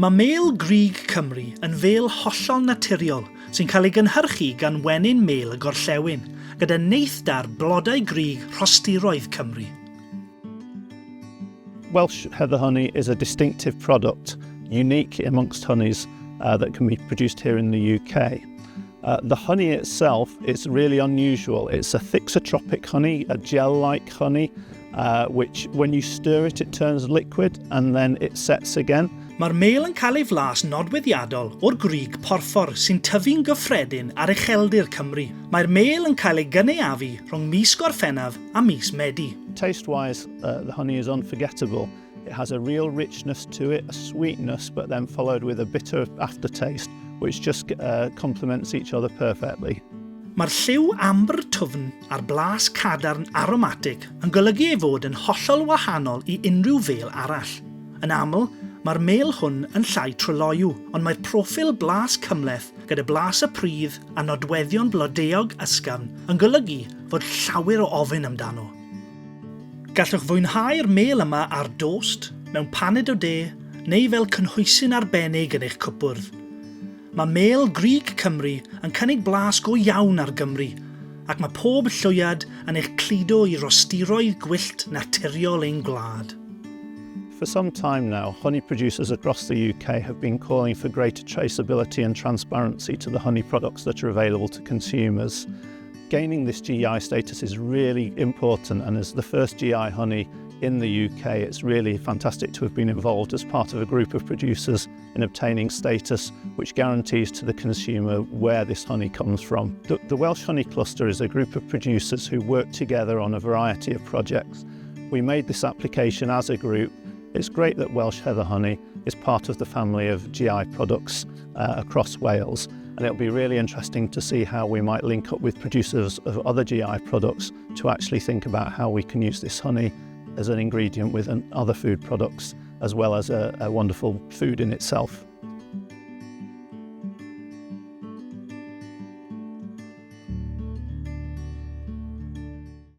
Mae mêl grug Cymru yn fêl hollol naturiol sy'n cael ei gynhyrchu gan wenyn mêl y gorllewin, gyda neithdar blodau grug rhostiroedd Cymru. Welsh heather honey is a distinctive product, unique amongst honeys that can be produced here in the UK. The honey itself is really unusual. It's a thixotropic honey, a gel-like honey, which when you stir it, it turns liquid and then it sets again. Mae'r mêl yn cael ei flas nodweddiadol o'r grug porffor sy'n tyfu'n gyffredin ar ucheldir Cymru. Mae'r mêl yn cael ei gynaeafu rhwng mis Gorffennaf a mis Medi. Taste-wise, the honey is unforgettable. It has a real richness to it, a sweetness, but then followed with a bitter aftertaste, which just complements each other perfectly. Mae'r lliw ambr twfn a'r blas cadarn aromatig yn golygu ei fod yn hollol wahanol I unrhyw fêl arall. Yn aml, mae'r mêl hwn yn llai tryloiw, ond mae'r proffil blas cymhleth gyda blas y pridd a nodweddion blodeog ysgafn yn golygu fod llawer o ofyn amdano. Gallwch fwynhau'r mêl yma ar dost, mewn paned o de, neu fel cynhwysyn arbennig yn eich cwpwrdd. Mae mêl grug Cymru yn cynnig blas go iawn ar Gymru, ac mae pob llwyad yn eich cludo I rostiroedd gwyllt naturiol ein gwlad. For some time now, honey producers across the UK have been calling for greater traceability and transparency to the honey products that are available to consumers. Gaining this GI status is really important, and as the first GI honey in the UK, it's really fantastic to have been involved as part of a group of producers in obtaining status which guarantees to the consumer where this honey comes from. The Welsh Honey Cluster is a group of producers who work together on a variety of projects. We made this application as a group. It's great that Welsh heather honey is part of the family of GI products across Wales, and it'll be really interesting to see how we might link up with producers of other GI products to actually think about how we can use this honey as an ingredient within other food products, as well as a wonderful food in itself.